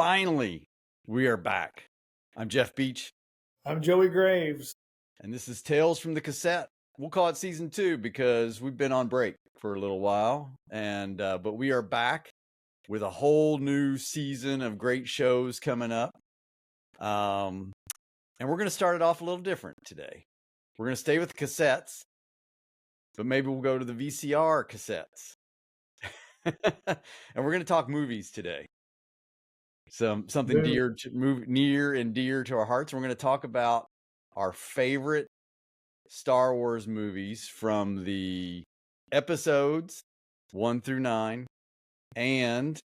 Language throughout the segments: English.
Finally, we are back. I'm Jeff Beach, I'm Joey Graves. and this is Tales from the Cassette. We'll call it season 2 because we've been on break for a little while, and but we are back with a whole new season of great shows coming up. And we're going to start it off a little different today. We're going to stay with the cassettes, but maybe we'll go to the VCR cassettes. And we're going to talk movies today. Something near and dear to our hearts. We're going to talk about our favorite Star Wars movies from the episodes 1 through 9, and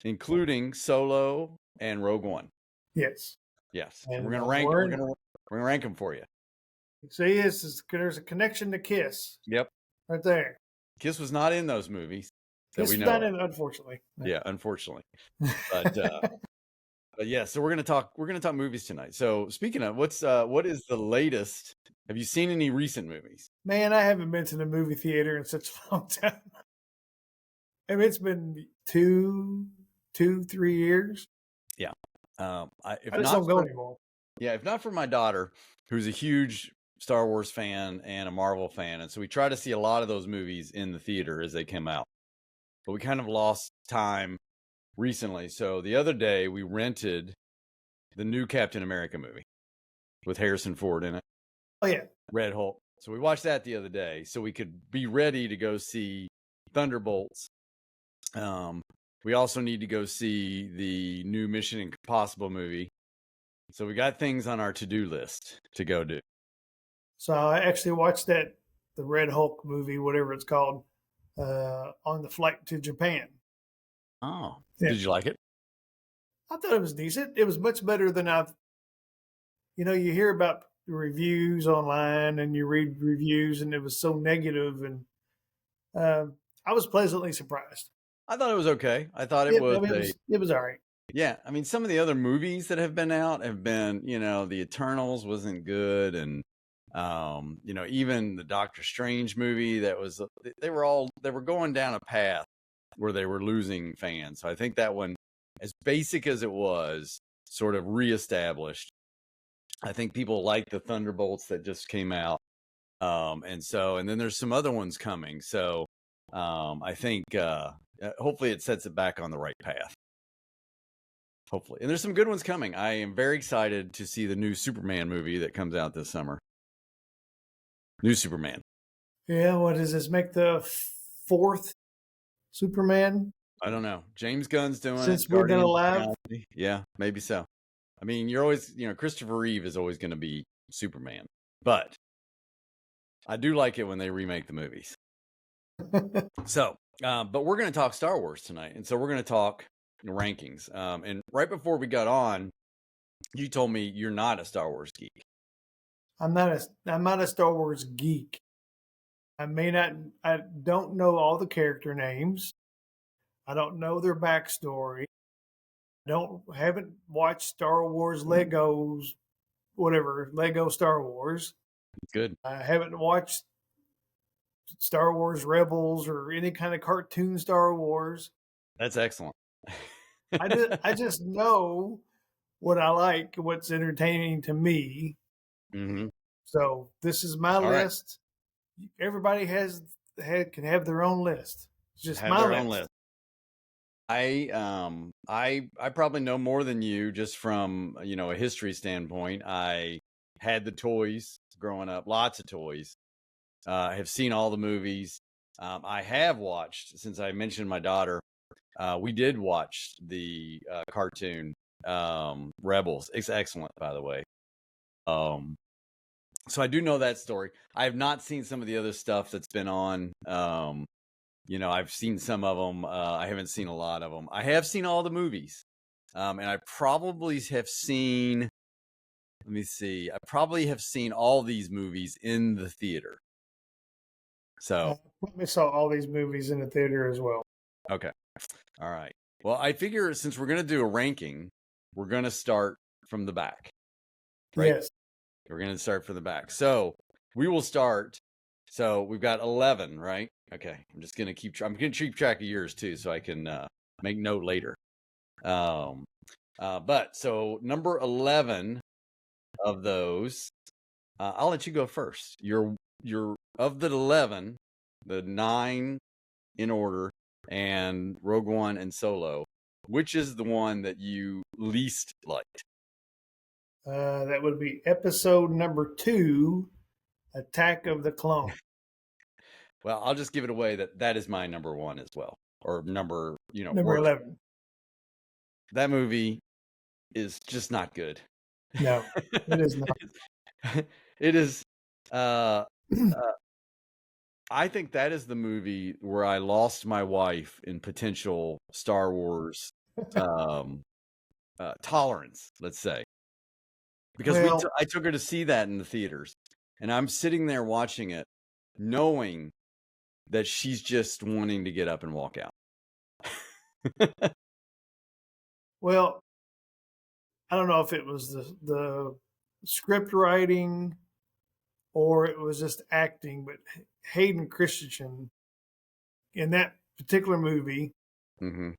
including Solo and Rogue One. Yes. And we're gonna rank them for you. See, there's a connection to Kiss. Yep. Right there. Kiss was not in those movies. Kiss was not in, unfortunately. Yeah, unfortunately. But but yeah, so we're gonna talk movies tonight. So speaking of, what is the latest? Have you seen any recent movies? Man, I haven't been to the movie theater in such a long time. I mean, it's been 3 years. Yeah. I just don't go anymore. Yeah, if not for my daughter, who's a huge Star Wars fan and a Marvel fan, and so we try to see a lot of those movies in the theater as they come out. But we kind of lost time recently. So the other day we rented the new Captain America movie with Harrison Ford in it. Oh yeah. Red Hulk. So we watched that the other day so we could be ready to go see Thunderbolts. We also need to go see the new Mission Impossible movie. So we got things on our to-do list to go do. So I actually watched the Red Hulk movie, whatever it's called, on the flight to Japan. Oh, yeah. Did you like it? I thought it was decent. It was much better than you hear about the reviews online and you read reviews, and it was so negative, and I was pleasantly surprised. I thought it was okay. I thought it was all right. Yeah, I mean, some of the other movies that have been out have been, the Eternals wasn't good, and even the Doctor Strange movie they were going down a path where they were losing fans. So I think that one, as basic as it was, sort of reestablished. I think people like the Thunderbolts that just came out, and then there's some other ones coming. So I think hopefully it sets it back on the right path. Hopefully. And there's some good ones coming. I am very excited to see the new Superman movie that comes out this summer. New Superman. Yeah, what does this make the 4th Superman? I don't know. James Gunn's doing it. Since we've been alive? Yeah, maybe so. I mean, you're always, Christopher Reeve is always going to be Superman. But I do like it when they remake the movies. So, but we're going to talk Star Wars tonight. And so we're going to talk rankings. And right before we got on, you told me you're not a Star Wars geek. I'm not a Star Wars geek. I don't know all the character names. I don't know their backstory. Haven't watched Star Wars Lego Star Wars. Good. I haven't watched Star Wars Rebels or any kind of cartoon Star Wars. That's excellent. I just know what I like, what's entertaining to me. Mm-hmm. So this is my list. Right. Everybody can have their own list. It's just my list. I probably know more than you just from a history standpoint. I had the toys growing up, lots of toys. I have seen all the movies. I have watched, since I mentioned my daughter. We did watch the cartoon Rebels. It's excellent, by the way. So I do know that story. I have not seen some of the other stuff that's been on. I've seen some of them. I haven't seen a lot of them. I have seen all the movies. And I probably have seen, let me see, I probably have seen all these movies in the theater. So I saw all these movies in the theater as well. Okay. All right. Well, I figure since we're going to do a ranking, we're going to start from the back. Right? Yes. We're going to start from the back. So we will start. So we've got 11, right? Okay. I'm just going to keep track of yours too, so I can make note later. Um, but so number 11 of those, I'll let you go first. Your of the 11, the 9 in order, and Rogue One and Solo, which is the one that you least liked? That would be episode number 2, Attack of the Clone. Well, I'll just give it away that is my number 1 as well, or number Number worst. 11. That movie is just not good. No, it is not. It is. Uh, I think that is the movie where I lost my wife in potential Star Wars tolerance, let's say, because Well, I took her to see that in the theaters, and I'm sitting there watching it, knowing that she's just wanting to get up and walk out. well, I don't know if it was the script writing or it was just acting, but Hayden Christensen in that particular movie Hmm.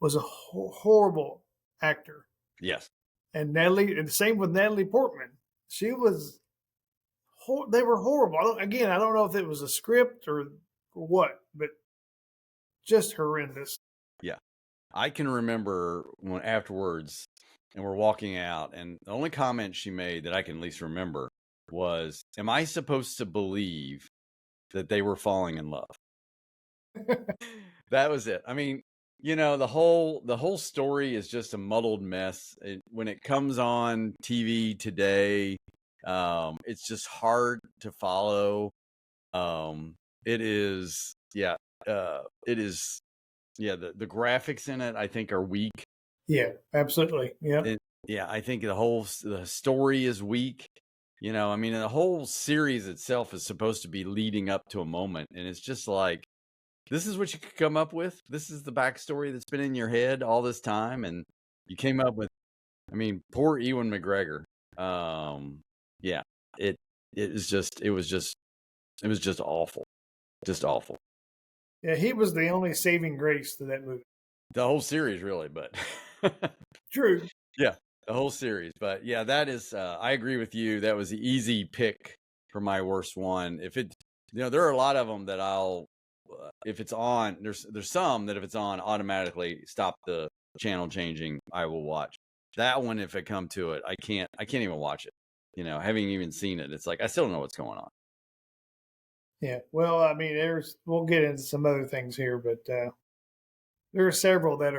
was a horrible actor. Yes. And the same with Natalie Portman. She was, they were horrible. I don't know if it was a script or what, but just horrendous. Yeah. I can remember when afterwards, and we're walking out, and the only comment she made that I can at least remember was, "Am I supposed to believe that they were falling in love?" That was it. I mean, the whole story is just a muddled mess. When it comes on TV today, it's just hard to follow. It is, yeah, it is, yeah. The graphics in it, I think, are weak. Yeah, absolutely. Yeah. Yeah, I think the story is weak. I mean, the whole series itself is supposed to be leading up to a moment, and it's just like, this is what you could come up with. This is the backstory that's been in your head all this time, and you came up with. I mean, poor Ewan McGregor. Yeah, it was just awful, just awful. Yeah, he was the only saving grace to that movie. The whole series, really, but True. yeah, the whole series. But yeah, that is. I agree with you. That was the easy pick for my worst one. If it, there are a lot of them that I'll. If it's on, there's some that if it's on, automatically stop the channel changing. I will watch that one if I come to it. I can't even watch it. Having even seen it, it's like I still don't know what's going on. Yeah. Well, I mean, we'll get into some other things here, but there are several that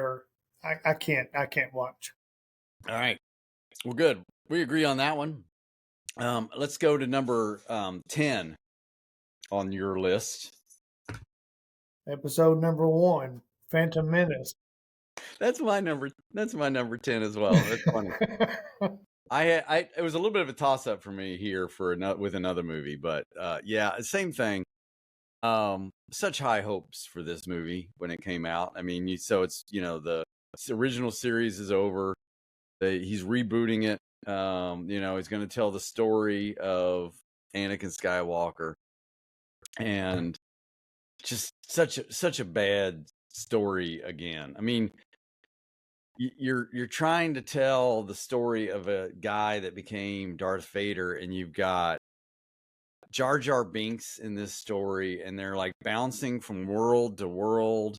I can't watch. All right, well, good. We agree on that one. Let's go to number 10 on your list. Episode number 1, Phantom Menace. That's my number 10 as well. That's funny. It was a little bit of a toss up for me here with another movie, but yeah, same thing. Such high hopes for this movie when it came out. I mean, so it's the original series is over. He's rebooting it. He's going to tell the story of Anakin Skywalker, and just such a bad story again. I mean, you're trying to tell the story of a guy that became Darth Vader, and you've got Jar Jar Binks in this story, and they're like bouncing from world to world,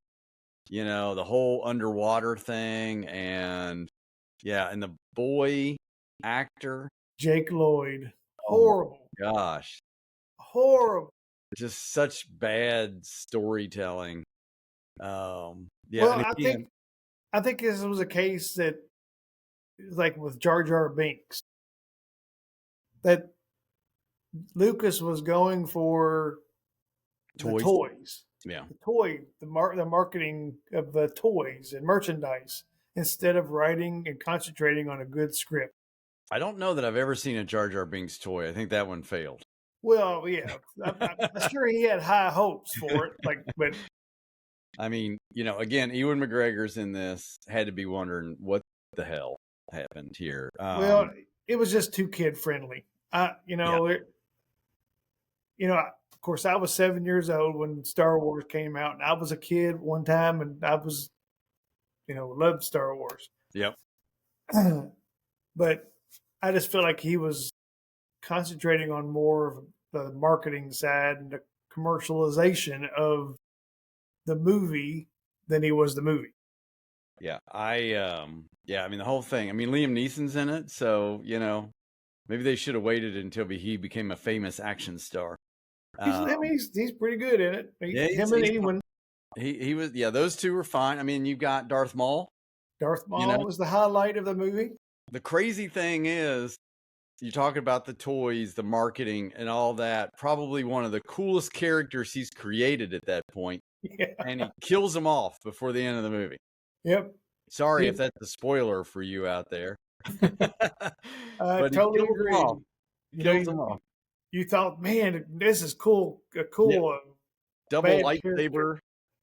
the whole underwater thing, and yeah, and the boy actor Jake Lloyd. oh my Horrible. gosh, Horrible. just such bad storytelling. Yeah, Well, and again, I think this was a case that, like with Jar Jar Binks, that Lucas was going for the toys. Yeah, The marketing of the toys and merchandise instead of writing and concentrating on a good script. I don't know that I've ever seen a Jar Jar Binks toy. I think that one failed. Well, yeah, I'm sure he had high hopes for it. But I mean, again, Ewan McGregor's in this. Had to be wondering what the hell happened here. Well, it was just too kid friendly. Of course, I was 7 years old when Star Wars came out, and I was a kid one time, and I was loved Star Wars. Yep. But I just feel like he was concentrating on more of the marketing side and the commercialization of the movie than he was the movie. Yeah. I mean, the whole thing. I mean, Liam Neeson's in it, so maybe they should have waited until he became a famous action star. He's pretty good in it. Yeah, Him and Ewan. he was. Yeah, those two were fine. I mean, you've got Darth Maul. Darth Maul was the highlight of the movie. The crazy thing is, you're talking about the toys, the marketing, and all that. Probably one of the coolest characters he's created at that point. Yeah. And he kills him off before the end of the movie. Yep. Sorry if that's a spoiler for you out there. I totally agree. Kills him off. You thought, man, this is cool. A cool double lightsaber.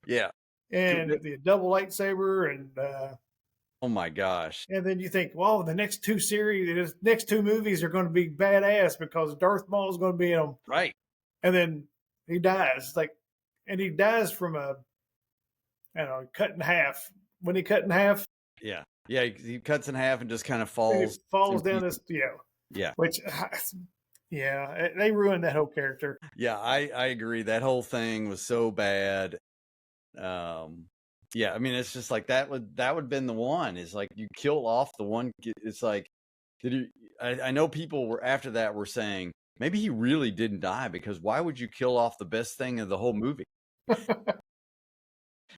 Yeah. And the double lightsaber and oh my gosh. And then you think, well, the next two movies are going to be badass because Darth Maul is going to be in them. Right. And then he dies. And he dies from cut in half. When he cut in half. Yeah. Yeah. He cuts in half and just kind of falls. Falls down this, Yeah. Which, yeah, they ruined that whole character. Yeah, I agree. That whole thing was so bad. Yeah, I mean, it's just like that would have been the one. It's like you kill off the one. It's like, I know people were saying maybe he really didn't die, because why would you kill off the best thing of the whole movie?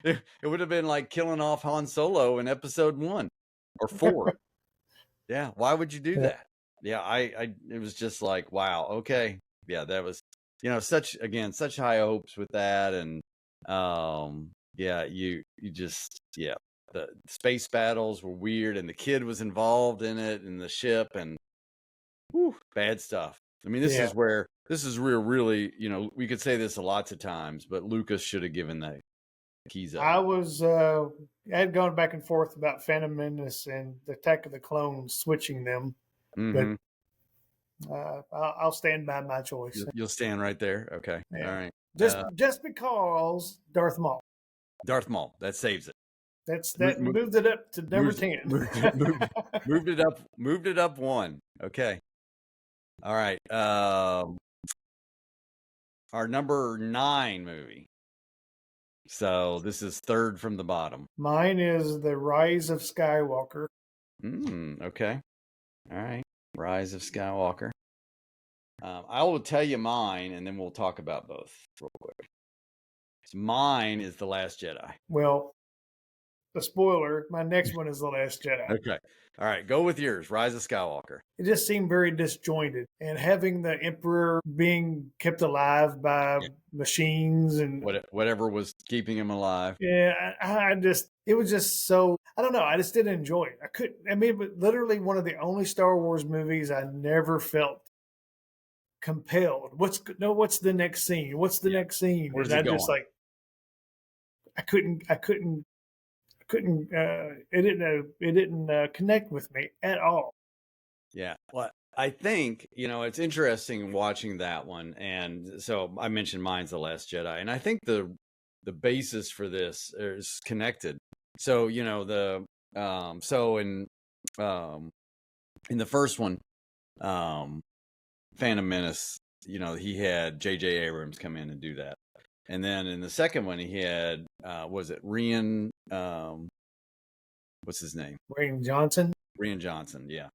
It would have been like killing off Han Solo in episode 1 or 4. Yeah, why would you do that? Yeah, it was just like, wow, okay. Yeah, that was, such high hopes with that. And, the space battles were weird, and the kid was involved in it, and the ship, and bad stuff. I mean, this is where really, we could say this lots of times, but Lucas should have given the keys up. I had gone back and forth about Phantom Menace and the Attack of the Clones, switching them. Mm-hmm. But I'll stand by my choice. You'll stand right there. Okay. Yeah. All right. Just because Darth Maul. Darth Maul, that saves it. Moved it up to number 10. Moved it up 1. Okay. All right. Our number 9 movie. So this is third from the bottom. Mine is The Rise of Skywalker. Okay. All right. Rise of Skywalker. I will tell you mine, and then we'll talk about both real quick. So mine is The Last Jedi. Well, the spoiler, my next one is The Last Jedi. Okay. All right. Go with yours. Rise of Skywalker. It just seemed very disjointed. And having the Emperor being kept alive by machines and whatever was keeping him alive. Yeah, it was just so, I don't know. I just didn't enjoy it. But literally one of the only Star Wars movies I never felt compelled. What's the next scene? What's the next scene? Where's it going? Just like, I couldn't, it didn't connect with me at all. Yeah. Well, I think, it's interesting watching that one. And so I mentioned mine's The Last Jedi. And I think the basis for this is connected. So, in the first one, Phantom Menace, he had J.J. Abrams come in and do that. And then in the second one, he had, Rian, what's his name? Rian Johnson. Rian Johnson, yeah.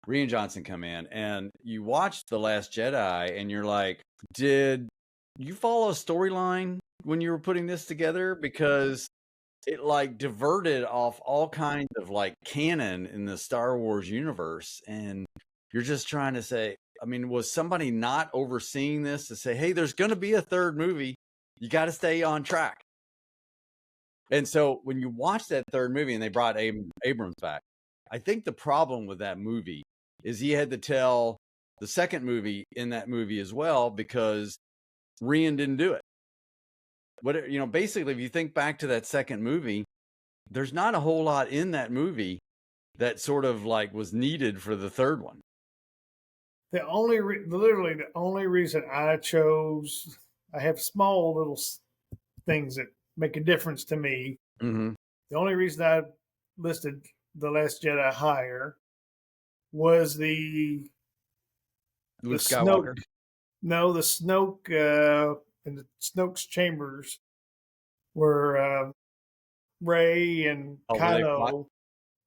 Rian Johnson come in, and you watch The Last Jedi, and you're like, did you follow a storyline when you were putting this together? Because it diverted off all kinds of canon in the Star Wars universe, and you're just trying to say, I mean, was somebody not overseeing this to say, hey, there's going to be a third movie. You got to stay on track. And so when you watch that third movie and they brought Abrams back, I think the problem with that movie is he had to tell the second movie in that movie as well, because Rian didn't do it. Basically, if you think back to that second movie, there's not a whole lot in that movie that sort of was needed for the third one. Literally the only reason I have small little things that make a difference to me. Mm-hmm. The only reason I listed The Last Jedi higher was the Luke Snoke. Skywalker. No, the Snoke in the Snoke's chambers where Rey and Oh, where they fought? Kylo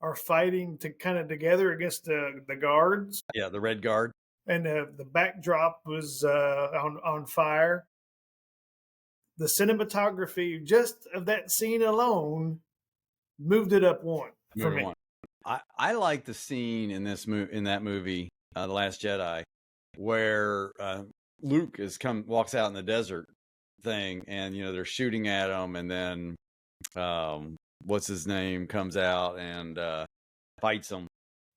are fighting to kind of together against the guards, Yeah, the Red Guard. and the backdrop was on fire. The cinematography just of that scene alone moved it up one for Movie me. one. I like the scene in that movie, The Last Jedi, where Luke walks out in the desert thing, and they're shooting at him, and then what's his name comes out and fights him.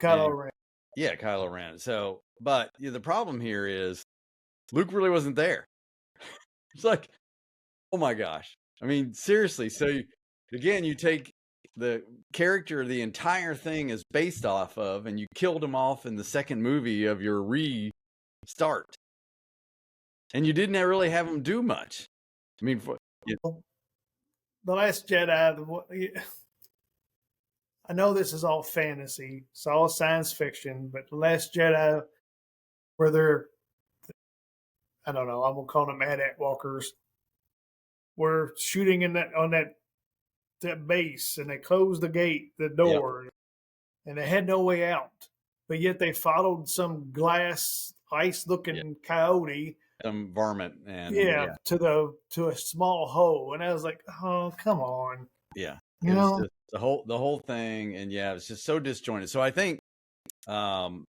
Kylo And Ren. yeah, Kylo Ren. So, but the problem here is Luke really wasn't there. It's like, oh my gosh. I mean, seriously. So again, you take the character the entire thing is based off of, and you killed him off in the second movie of your restart, and you didn't really have him do much. I mean, The Last Jedi. I know this is all fantasy, it's all science fiction, but The Last Jedi, where they're, I don't know, I'm gonna call them AT-AT walkers, were shooting on that base, and they closed the door, and they had no way out. But yet they followed some glass ice looking coyote, some varmint, and to a small hole, and I was like, oh, come on. Yeah. You It was know, just the whole thing, and yeah, it's just so disjointed. So I think the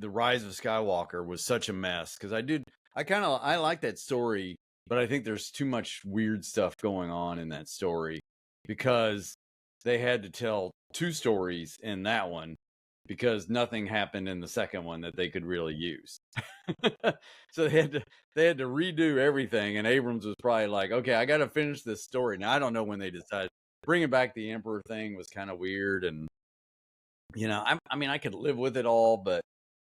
Rise of Skywalker was such a mess, because I like that story, but I think there's too much weird stuff going on in that story, because they had to tell two stories in that one, because nothing happened in the second one that they could really use. So they had to redo everything, and Abrams was probably like, okay, I got to finish this story. Now I don't know when they decided bringing back the Emperor thing was kind of weird, and I mean, I could live with it all, but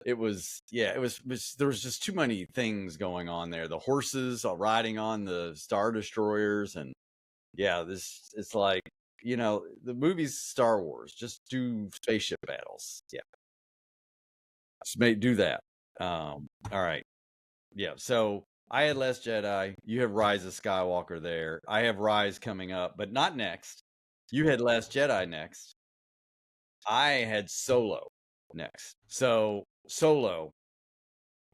it was there was just too many things going on there. The horses riding on the Star Destroyers, and it's like, the movie's Star Wars, just do spaceship battles. Yeah, just do that. All right. Yeah, so I had Last Jedi. You have Rise of Skywalker there. I have Rise coming up, but not next. You had Last Jedi next. I had Solo next. So Solo.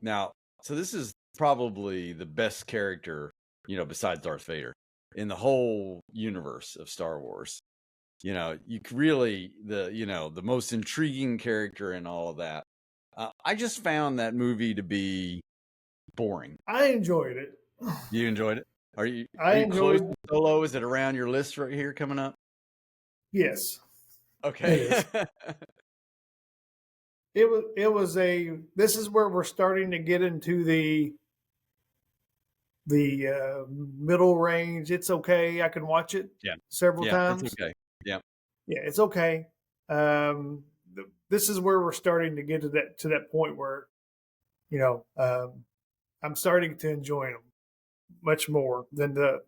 Now, so this is probably the best character, besides Darth Vader, in the whole universe of Star Wars. You really the most intriguing character in all of that. I just found that movie to be boring. I enjoyed it. You enjoyed it? Are you I close enjoyed. to Solo? Is it around your list right here coming up? Yes, Okay. it is. It was a. This is where we're starting to get into the middle range. It's okay. I can watch it Yeah. several Yeah, it's times. okay. Yeah. Yeah, it's okay. This is where we're starting to get to that point where, I'm starting to enjoy them much more than the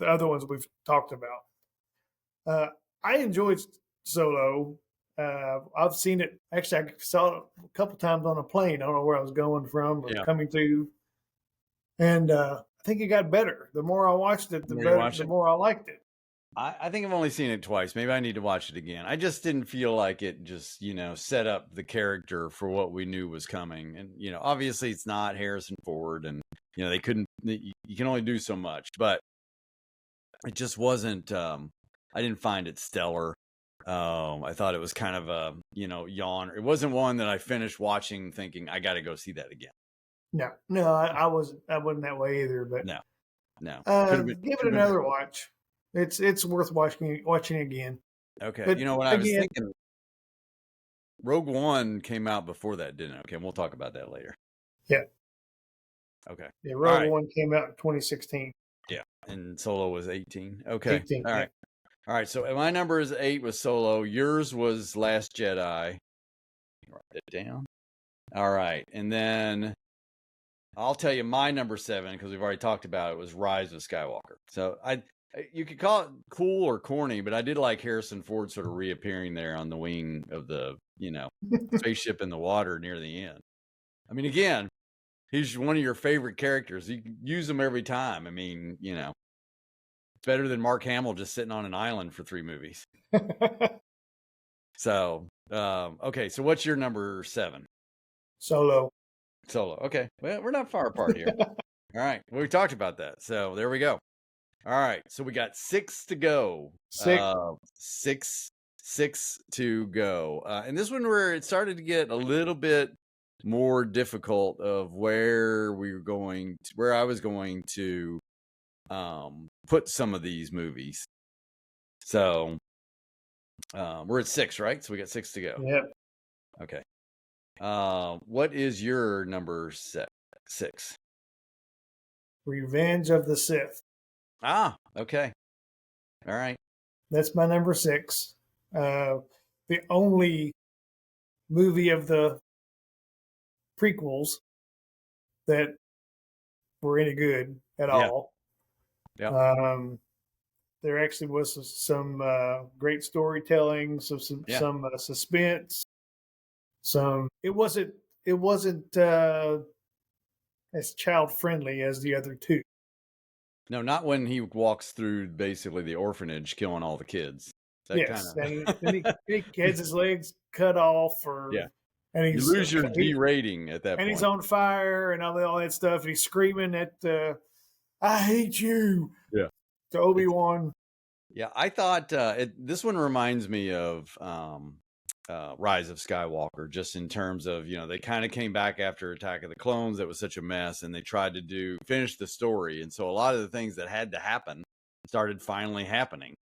other ones we've talked about. I enjoyed Solo. I've seen it. Actually, I saw it a couple times on a plane. I don't know where I was going from or Yeah. coming to, and I think it got better. The more I watched it, the more I liked it. I think I've only seen it twice. Maybe I need to watch it again. I just didn't feel like it just, set up the character for what we knew was coming. And, obviously it's not Harrison Ford, and, they couldn't, you can only do so much, but it just wasn't, I didn't find it stellar. I thought it was kind of a, yawn. It wasn't one that I finished watching thinking I got to go see that again. No, I wasn't that way either. But No. give it another watch. It's worth watching again. Okay. But what I was thinking, Rogue One came out before that, didn't it? Okay, we'll talk about that later. Yeah. Okay. Yeah, Rogue One came out in 2016. Yeah, and Solo was 18. Okay. 18, all right. Yeah. All right, so my number is 8 with Solo. Yours was Last Jedi. Write it down. All right, and then I'll tell you my number 7, because we've already talked about it, was Rise of Skywalker. So You could call it cool or corny, but I did like Harrison Ford sort of reappearing there on the wing of the, spaceship in the water near the end. I mean, again, he's one of your favorite characters. You can use him every time. I mean, it's better than Mark Hamill just sitting on an island for 3 movies. So, okay. So what's your number 7? Solo. Okay. Well, we're not far apart here. All right. Well, we talked about that. So there we go. All right. So we got 6 to go. 6 to go. And this one where it started to get a little bit more difficult of where I was going to put some of these movies. So we're at 6, right? So we got 6 to go. Yep. Okay. What is your number 6? Revenge of the Sith. Ah, okay. All right. That's my number 6. The only movie of the prequels that were any good at all. Yeah. There actually was some great storytelling, some suspense. It wasn't as child friendly as the other 2. No, not when he walks through basically the orphanage killing all the kids. Yes, and then he gets his legs cut off, and you lose your D rating at that point. And he's on fire and all that stuff. And he's screaming at, "I hate you!" Yeah, to Obi-Wan. Yeah, I thought this one reminds me of Rise of Skywalker, just in terms of, they kind of came back after Attack of the Clones. That was such a mess, and they tried to finish the story. And so a lot of the things that had to happen started finally happening.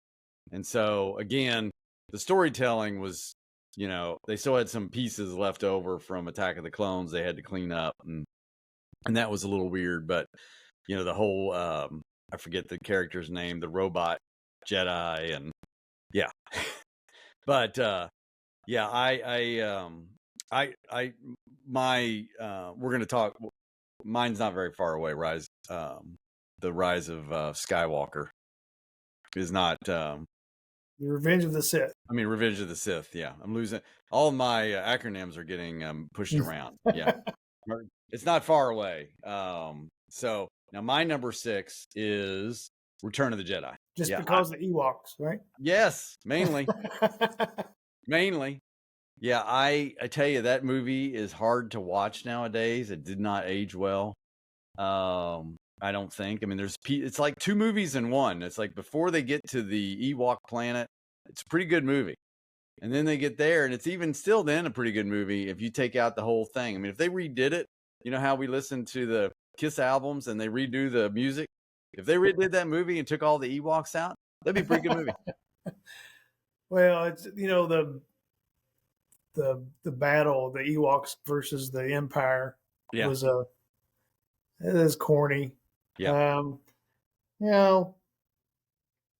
And so, again, the storytelling was, they still had some pieces left over from Attack of the Clones they had to clean up. And that was a little weird. But, the whole, I forget the character's name, the robot Jedi, and yeah. But, yeah, we're going to talk, mine's not very far away. The Rise of Skywalker is not, The Revenge of the Sith. I mean, Revenge of the Sith. Yeah, I'm losing. All my acronyms are getting pushed around. Yeah, it's not far away. So now my number 6 is Return of the Jedi. Just because of the Ewoks, right? Yes, mainly. Mainly. Yeah, I tell you, that movie is hard to watch nowadays. It did not age well. I don't think. I mean, it's like 2 movies in one. It's like before they get to the Ewok planet, it's a pretty good movie. And then they get there, and it's even still then a pretty good movie if you take out the whole thing. I mean, if they redid it, you know how we listen to the Kiss albums and they redo the music? If they redid that movie and took all the Ewoks out, that'd be a pretty good movie. Well, it's, the battle, the Ewoks versus the Empire it is corny. Yeah.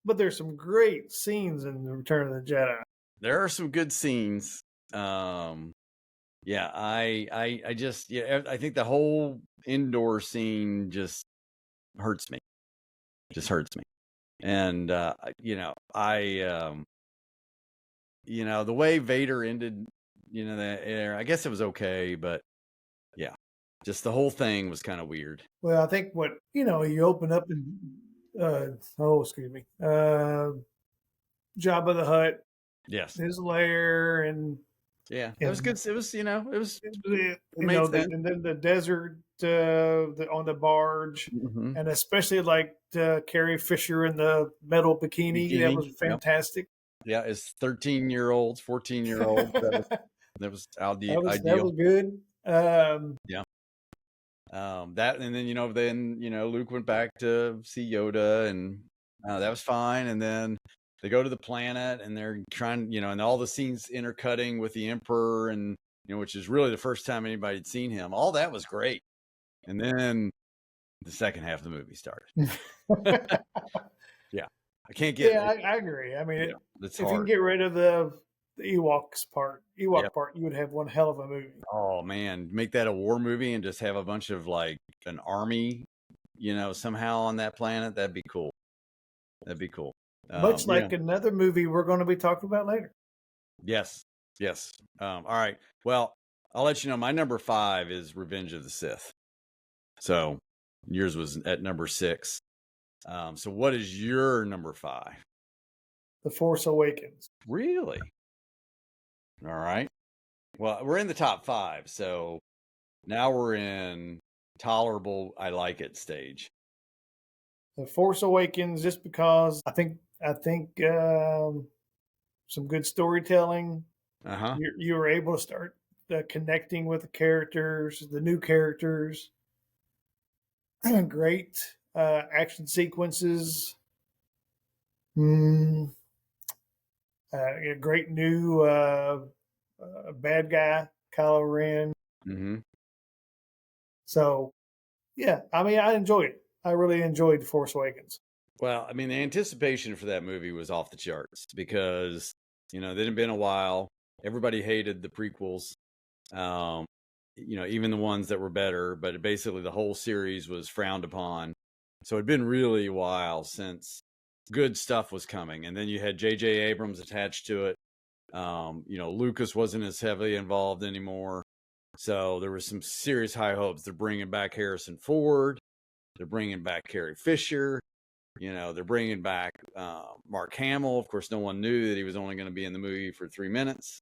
But there's some great scenes in the Return of the Jedi. There are some good scenes. I think the whole indoor scene just hurts me. And the way Vader ended, I guess it was okay, but yeah, just the whole thing was kind of weird. Well, I think you open up and Jabba the Hutt. Yes. His lair, and yeah, it was good. It was, and then the desert on the barge, and especially like Carrie Fisher in the metal bikini. That was fantastic. Yeah, it's 13-year-olds, 14-year-olds. That was ideal. That was good. Yeah. That, and then Luke went back to see Yoda, and that was fine. And then they go to the planet, and they're trying, and all the scenes intercutting with the Emperor, and which is really the first time anybody had seen him. All that was great. And then the second half of the movie started. Yeah, I can't get. Yeah, I agree. I mean, if you can get rid of the Ewok part, you would have one hell of a movie. Oh man, make that a war movie and just have a bunch of like an army, somehow on that planet. That'd be cool. That'd be cool. Much Yeah. like another movie we're going to be talking about later. Yes. Yes. All right. Well, I'll let you know. My number 5 is Revenge of the Sith. So yours was at number 6. So what is your number 5? The Force Awakens. Really? All right. Well, we're in the top 5. So now we're in tolerable, I like it stage. The Force Awakens, just because I think some good storytelling. Uh-huh. You were able to start connecting with the characters, the new characters. Great action sequences. A great new bad guy, Kylo Ren. Mm-hmm. So, yeah, I mean, I enjoyed it. I really enjoyed Force Awakens. Well, I mean, the anticipation for that movie was off the charts because, it had been a while. Everybody hated the prequels, even the ones that were better, but basically the whole series was frowned upon. So it'd been really a while since good stuff was coming. And then you had J.J. Abrams attached to it. Lucas wasn't as heavily involved anymore. So there was some serious high hopes. They're bringing back Harrison Ford. They're bringing back Carrie Fisher. They're bringing back Mark Hamill. Of course, no one knew that he was only going to be in the movie for 3 minutes.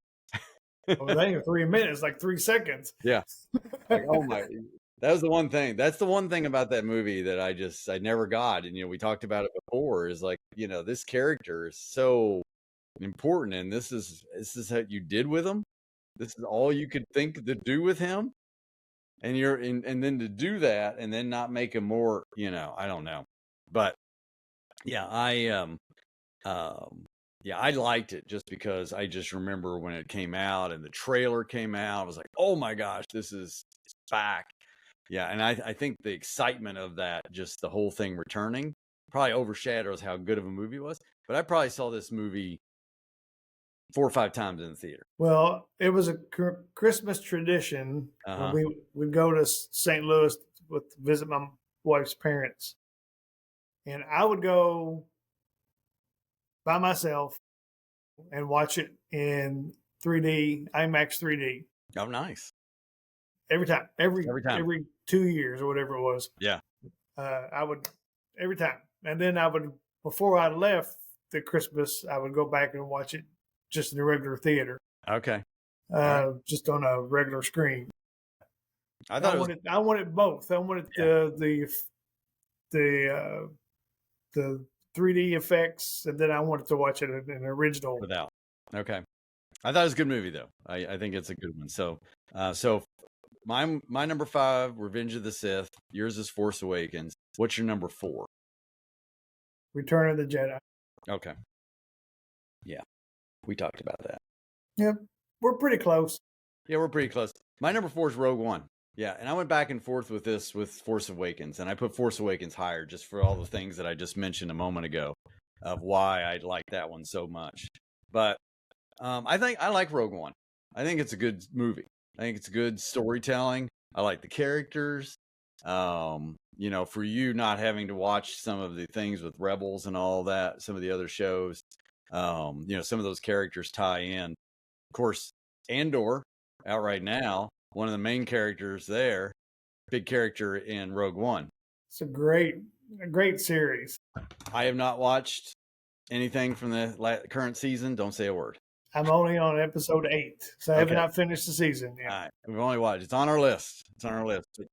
Well, that ain't 3 minutes, like 3 seconds. Yeah. Like, oh my, that was the one thing. That's the one thing about that movie that I never got. And, we talked about it before is like, this character is so important. And this is what you did with him. This is all you could think to do with him. And and then to do that and then not make him more, I don't know. But yeah, I liked it just because I just remember when it came out and the trailer came out, I was like, oh my gosh, it's back. Yeah. And I think the excitement of that, just the whole thing returning, probably overshadows how good of a movie it was. But I probably saw this movie 4 or 5 times in the theater. Well, it was a Christmas tradition when we would go to St. Louis to visit my wife's parents. And I would go by myself and watch it in 3D, IMAX 3D. Oh, nice. Every time. Every 2 years or whatever it was. Yeah. I would, every time. And then before I left the Christmas, I would go back and watch it just in the regular theater. Okay. Just on a regular screen. I wanted both. I wanted the 3D effects, and then I wanted to watch it in an original. Without. Okay. I thought it was a good movie though. I think it's a good one. So my number 5, Revenge of the Sith. Yours is Force Awakens. What's your number 4? Return of the Jedi. Okay. Yeah. We talked about that. Yep. We're pretty close. Yeah, we're pretty close. My number 4 is Rogue One. Yeah, and I went back and forth with this with Force Awakens, and I put Force Awakens higher just for all the things that I just mentioned a moment ago of why I like that one so much. But I think I like Rogue One. I think it's a good movie. I think it's good storytelling. I like the characters. For you not having to watch some of the things with Rebels and all that, some of the other shows, some of those characters tie in. Of course, Andor out right now, one of the main characters there, big character in Rogue One. It's a great series. I have not watched anything from the current season. Don't say a word. I'm only on episode 8, so I have not finished the season yet. All right. We've only watched. It's on our list. But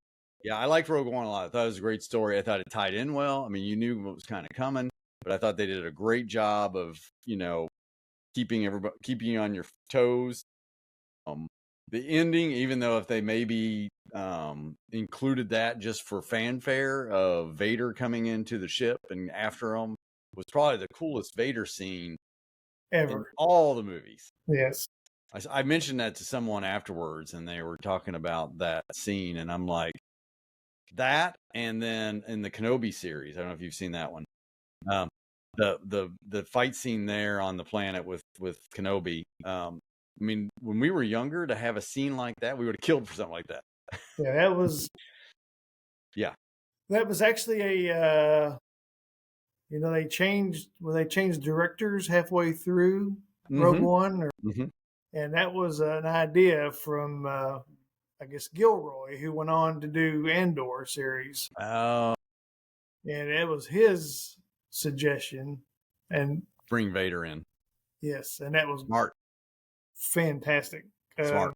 yeah, I liked Rogue One a lot. I thought it was a great story. I thought it tied in well. I mean, you knew what was kind of coming, but I thought they did a great job of, keeping you on your toes. The ending, even though if they maybe included that just for fanfare of Vader coming into the ship and after him, was probably the coolest Vader scene ever in all the movies. Yes. I mentioned that to someone afterwards, and they were talking about that scene, and I'm like, that, and then in the Kenobi series, I don't know if you've seen that one. The fight scene there on the planet with Kenobi. I mean, when we were younger, to have a scene like that, we would have killed for something like that. Yeah, that was. Yeah. That was actually a they changed directors halfway through Rogue Mm-hmm. One, Mm-hmm. and that was an idea from I guess Gilroy, who went on to do Andor series, Oh, and it was his suggestion. And bring Vader in. yes, and that was Smart. fantastic. Smart.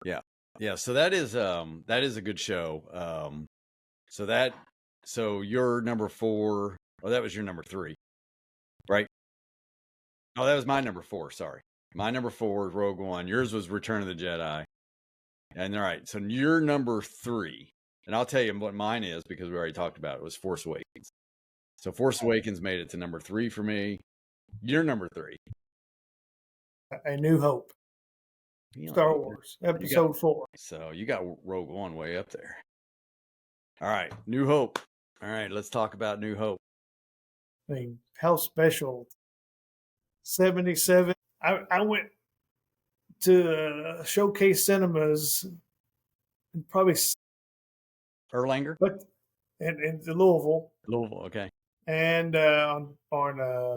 Yeah. Yeah. So that is a good show. So your number 4. Oh, that was your number 3, right? Oh, that was my number 4. Sorry. My number 4 is Rogue One. Yours was Return of the Jedi. And all right. So your number 3, and I'll tell you what mine is because we already talked about it, was Force Awakens. So Force Awakens made it to number 3 for me. Your number 3. A New Hope, Star Wars, Episode 4. So you got Rogue One way up there. All right, New Hope. All right, let's talk about New Hope. I mean, how special. 77. I went to Showcase Cinemas, probably, Erlanger? but in Louisville, Okay. and on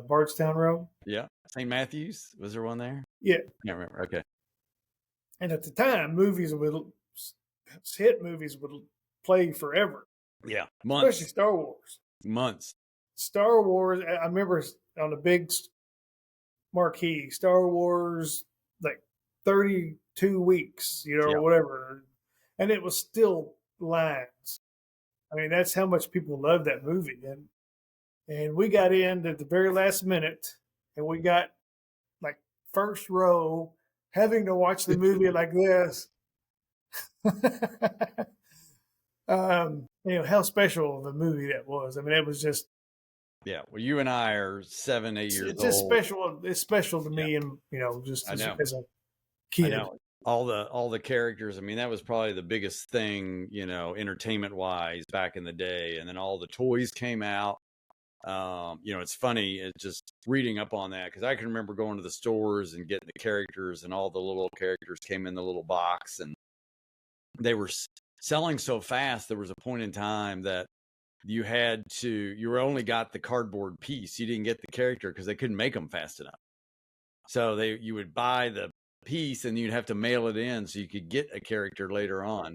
Bardstown Road. Yeah. St. Matthews, was there one there? Yeah. Can't remember. Okay. And at the time, hit movies would play forever. Yeah. Months. Especially Star Wars. Months. Star Wars, I remember on the big marquee, Star Wars, like 32 weeks, or whatever. And it was still lines. I mean, that's how much people loved that movie. And we got in at the very last minute, and we got like first row, having to watch the movie like this. How special of a movie that was. I mean, it was just. Yeah. Well, you and I are 7, 8 years old. It's just special. It's special to me, and just as a kid. I know. All the characters. I mean, that was probably the biggest thing, entertainment wise back in the day. And then all the toys came out. It's funny. It's just reading up on that because I can remember going to the stores and getting the characters, and all the little characters came in the little box, and they were selling so fast. There was a point in time that you only got the cardboard piece. You didn't get the character because they couldn't make them fast enough. So you would buy the piece and you'd have to mail it in so you could get a character later on.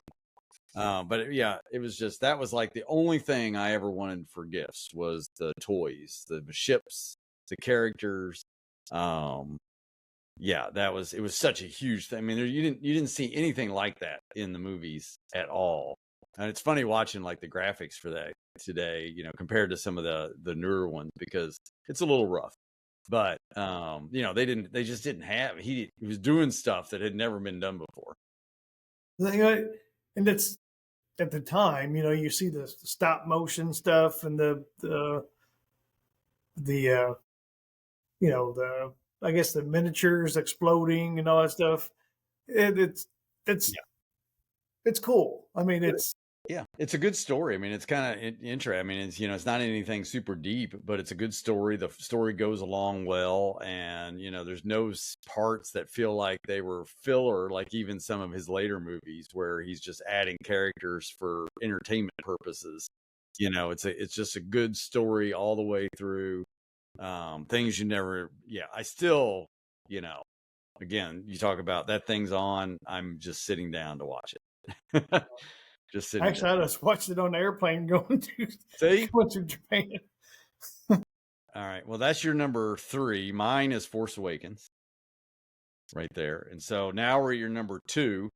It was just, that was like the only thing I ever wanted for gifts was the toys, the ships, the characters. It was such a huge thing. I mean, you didn't see anything like that in the movies at all. And it's funny watching like the graphics for that today, compared to some of the newer ones because it's a little rough. But they just didn't have. He was doing stuff that had never been done before. And it's at the time, you see the stop motion stuff and the I guess the miniatures exploding and all that stuff. It's cool. I mean, it's a good story. I mean, it's kind of interesting. I mean, it's not anything super deep, but it's a good story. The story goes along well, and there's no parts that feel like they were filler, like even some of his later movies where he's just adding characters for entertainment purposes. It's just a good story all the way through. Things you never. Yeah, I still, again, you talk about that thing's on. I'm just sitting down to watch it. Just sitting actually, I just watched it on the airplane going to Japan. All right. Well, that's your number 3. Mine is Force Awakens. Right there. And so now we're at your number 2.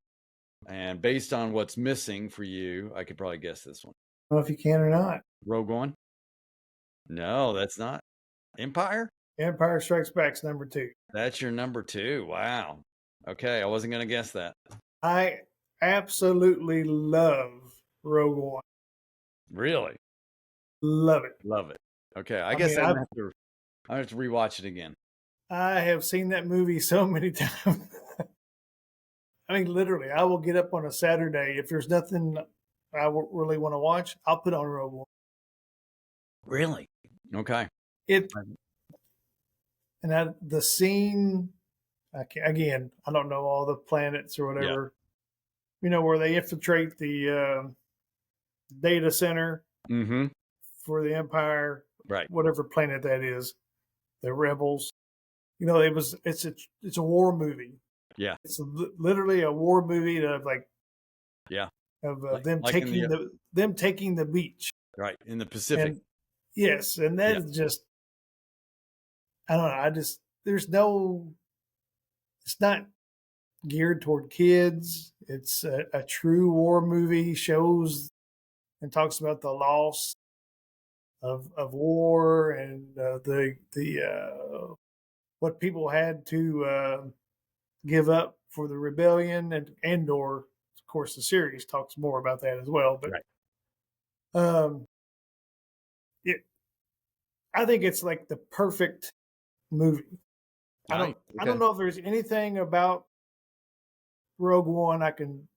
And based on what's missing for you, I could probably guess this one. I don't know if you can or not. Rogue One? No, that's not. Empire? Empire Strikes Back's number 2. That's your number 2. Wow. Okay. I wasn't going to guess that. I absolutely love Rogue One. Really? Love it. Love it. Okay. I guess I have to rewatch it again. I have seen that movie so many times. I mean, literally, I will get up on a Saturday. If there's nothing I really want to watch, I'll put on Rogue One. Really? Okay. The scene, again, I don't know all the planets or whatever, where they infiltrate the data center for the Empire. Right. whatever planet that is, the rebels. You know, it's a war movie. Yeah. It's literally a war movie Yeah. of Like them like in the taking the beach. right in the Pacific. And yes, and that Yeah. is just, I don't know. There's no, it's not geared toward kids. It's a true war movie, shows and talks about the loss of war and the what people had to give up for the rebellion, and or of course the series talks more about that as well. But Right. um, it, I think it's like the perfect movie. I Right. don't I don't Okay. know if there's anything about Rogue One I can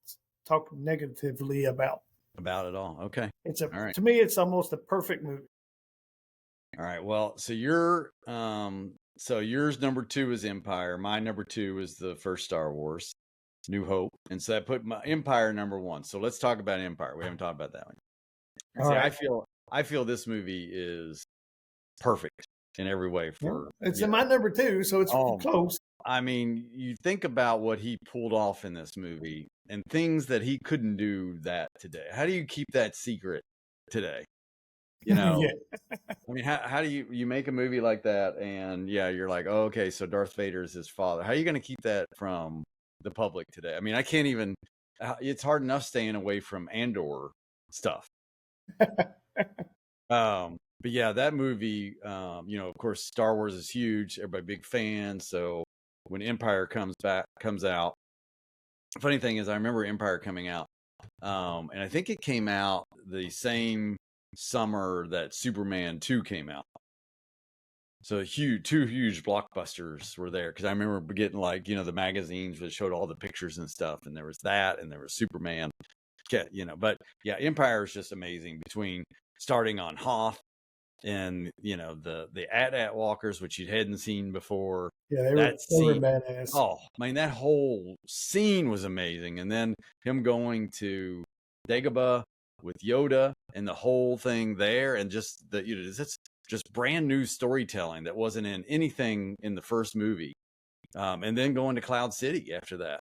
talk negatively about. About it all. Okay. It's All right. to me it's almost a perfect movie. All right. Well, so yours number 2 is Empire. My number 2 is the first Star Wars, New Hope. And so I put my Empire number 1. So let's talk about Empire. We haven't talked about that one. All See, right. I feel this movie is perfect in every way Well, for, it's in my number 2, so it's oh, close. I mean, you think about what he pulled off in this movie and things that he couldn't do that today. How do you keep that secret today? You know, Yeah. I mean, how do you make a movie like that? And yeah, you're like, oh, okay, so Darth Vader is his father. How are you going to keep that from the public today? I mean, I can't even. It's hard enough staying away from Andor stuff. But yeah, that movie. Of course, Star Wars is huge. Everybody big fan. So when Empire comes out. Funny thing is, I remember Empire coming out, and I think it came out the same summer that Superman 2 came out. So two huge blockbusters were there because I remember getting the magazines that showed all the pictures and stuff, and there was that, and there was Superman. But yeah, Empire is just amazing between starting on Hoth and the AT-AT walkers, which you hadn't seen before. Yeah, they That were scene, badass. oh man, that whole scene was amazing, and then him going to Dagobah with Yoda and the whole thing there, and just it's just brand new storytelling that wasn't in anything in the first movie, and then going to Cloud City after that,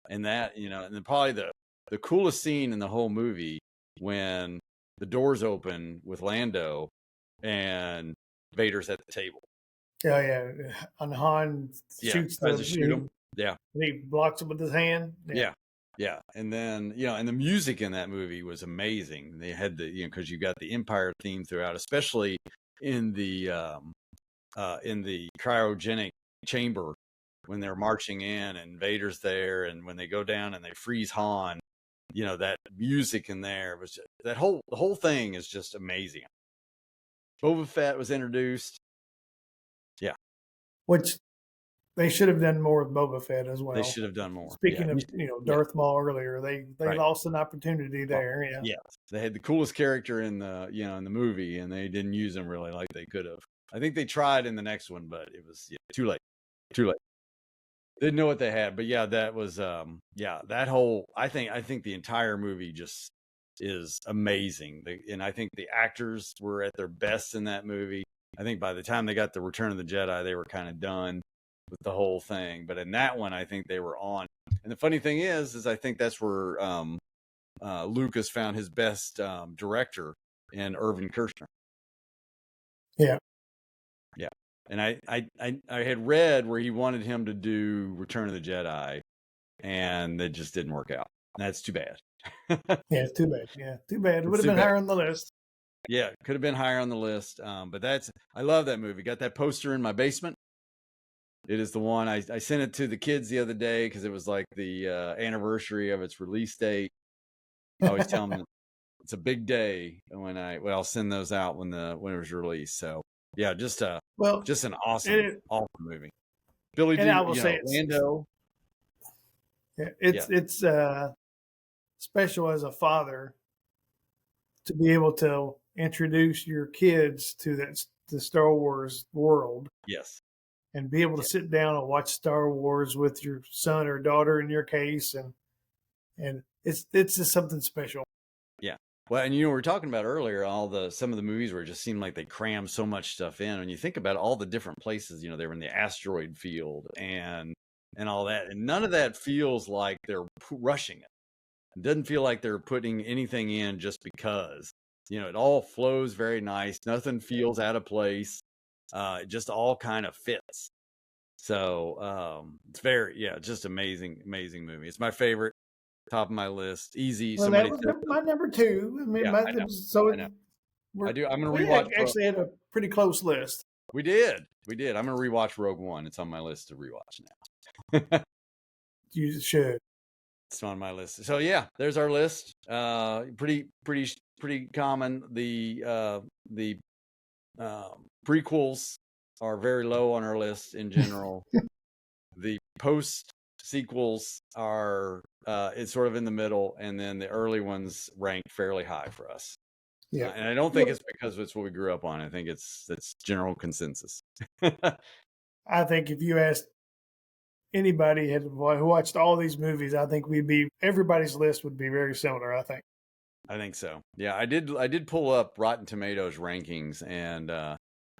and that and then probably the coolest scene in the whole movie when the doors open with Lando and Vader's at the table. Yeah, yeah. And Han shoots tries to shoot him. Yeah. He blocks it with his hand. Yeah. Yeah. And then, and the music in that movie was amazing. They had because you got the Empire theme throughout, especially in the cryogenic chamber when they're marching in and Vader's there, and when they go down and they freeze Han, that music in there was the whole thing is just amazing. Boba Fett was introduced. Yeah. Which they should have done more with Boba Fett as well. They should have done more. Speaking of, Darth Maul earlier, they Right. lost an opportunity there. Yeah. Yeah. They had the coolest character in the movie, and they didn't use him really like they could have. I think they tried in the next one, but it was too late. Too late. Didn't know what they had. But yeah, that was that whole I think the entire movie just is amazing. And I think the actors were at their best in that movie. I think by the time they got the Return of the Jedi, they were kind of done with the whole thing. But in that one, I think they were on. And the funny thing is I think that's where Lucas found his best director in Irvin Kershner. Yeah. Yeah. And I had read where he wanted him to do Return of the Jedi, and it just didn't work out. And that's too bad. Yeah, too bad. Yeah, too bad. It would have been higher on the list. Yeah, could have been higher on the list. But I love that movie. Got that poster in my basement. It is the one I sent it to the kids the other day because it was like the anniversary of its release date. I always tell them it's a big day when I'll send those out when it was released. So yeah, just an awesome movie. Billy D, I will say Lando. Yeah, it's special as a father to be able to introduce your kids to the Star Wars world. Yes. And be able to sit down and watch Star Wars with your son or daughter in your case, and it's just something special. Yeah, Well, and we were talking about earlier, some of the movies where it just seemed like they crammed so much stuff in. When you think about all the different places, they were in the asteroid field and all that, and none of that feels like they're rushing it. It doesn't feel like they're putting anything in just because. It all flows very nice. Nothing feels out of place. It just all kind of fits. So it's just amazing, amazing movie. It's my favorite, top of my list, easy. Well, that was my number 2. I mean, Yeah, I know. so I know. I do. I'm going to we rewatch. actually had a pretty close list. We did. I'm going to rewatch Rogue One. It's on my list to rewatch now. You should. It's on my list. So yeah, there's our list. Pretty common. The prequels are very low on our list in general. The post sequels are it's sort of in the middle, and then the early ones rank fairly high for us. Yeah, and I don't think it's because it's what we grew up on. I think it's general consensus. I think if you asked anybody who watched all these movies, I think everybody's list would be very similar. I think so. Yeah, I did pull up Rotten Tomatoes rankings, and the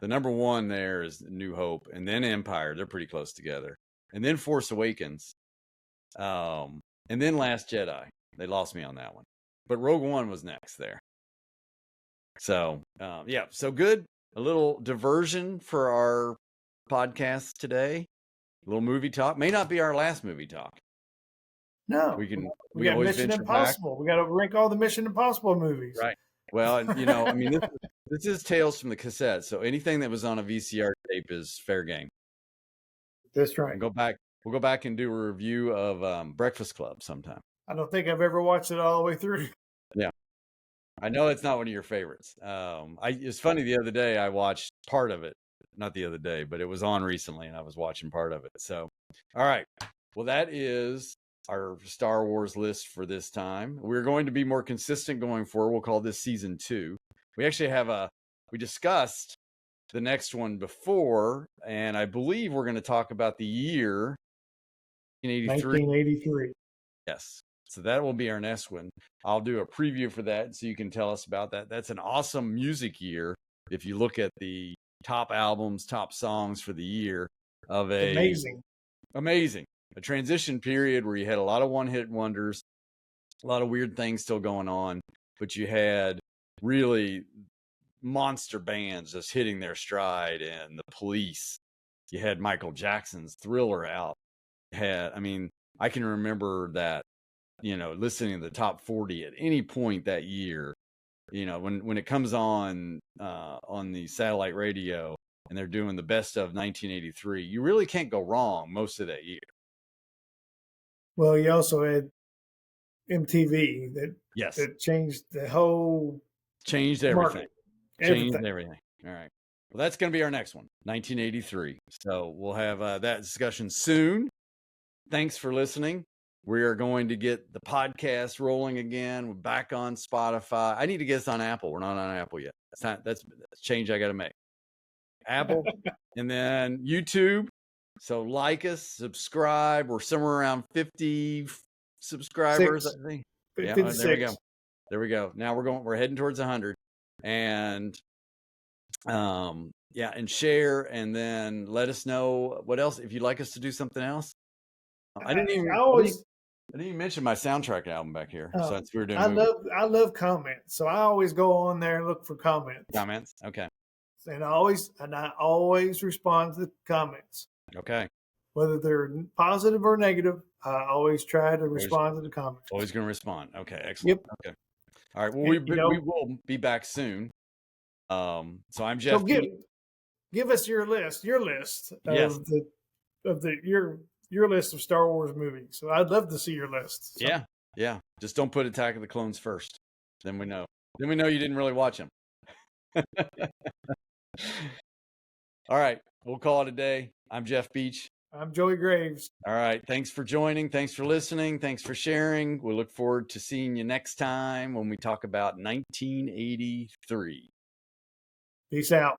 number 1 there is New Hope, and then Empire. They're pretty close together, and then Force Awakens, and then Last Jedi. They lost me on that one, but Rogue One was next there. So so good. A little diversion for our podcast today. A little movie talk. May not be our last movie talk. No, we got Mission Impossible. We got to rank all the Mission Impossible movies. Right. Well, I mean, this is Tales from the Cassette. So anything that was on a VCR tape is fair game. That's right. We'll go back and do a review of Breakfast Club sometime. I don't think I've ever watched it all the way through. Yeah. I know it's not one of your favorites. It's funny, the other day I watched part of it. Not the other day, but it was on recently, and I was watching part of it. So, all right. Well, that is our Star Wars list for this time. We're going to be more consistent going forward. We'll call this season 2. We actually we discussed the next one before, and I believe we're going to talk about the year 1983. Yes. So that will be our next one. I'll do a preview for that so you can tell us about that. That's an awesome music year. If you look at the top albums, top songs for the year of amazing, a transition period where you had a lot of one-hit wonders, a lot of weird things still going on, but you had really monster bands just hitting their stride, and the Police. You had Michael Jackson's Thriller out. I can remember that, listening to the top 40 at any point that year, when it comes on the satellite radio and they're doing the best of 1983, you really can't go wrong most of that year. Well, you also had MTV that changed the whole changed everything. Changed everything. All right. Well, that's going to be our next one, 1983. So we'll have that discussion soon. Thanks for listening. We are going to get the podcast rolling again. We're back on Spotify. I need to get us on Apple. We're not on Apple yet. That's a change I got to make. Apple and then YouTube. So like us, subscribe. We're somewhere around 50 subscribers, I think. 56. There we go. Now we're heading towards 100. And and share, and then let us know what else if you'd like us to do something else. I didn't even mention my soundtrack album back here. Since we were doing I love comments, so I always go on there and look for comments. Okay. And I always respond to the comments. Okay. Whether they're positive or negative, I always try to respond to the comments. Always going to respond. Okay, excellent. Yep. Okay. All right. Well, we will be back soon. So I'm Jeff. So give us your list of your list of Star Wars movies. So I'd love to see your list. So. Yeah. Just don't put Attack of the Clones first. Then we know you didn't really watch them. All right. We'll call it a day. I'm Jeff Beach. I'm Joey Graves. All right. Thanks for joining. Thanks for listening. Thanks for sharing. We look forward to seeing you next time when we talk about 1983. Peace out.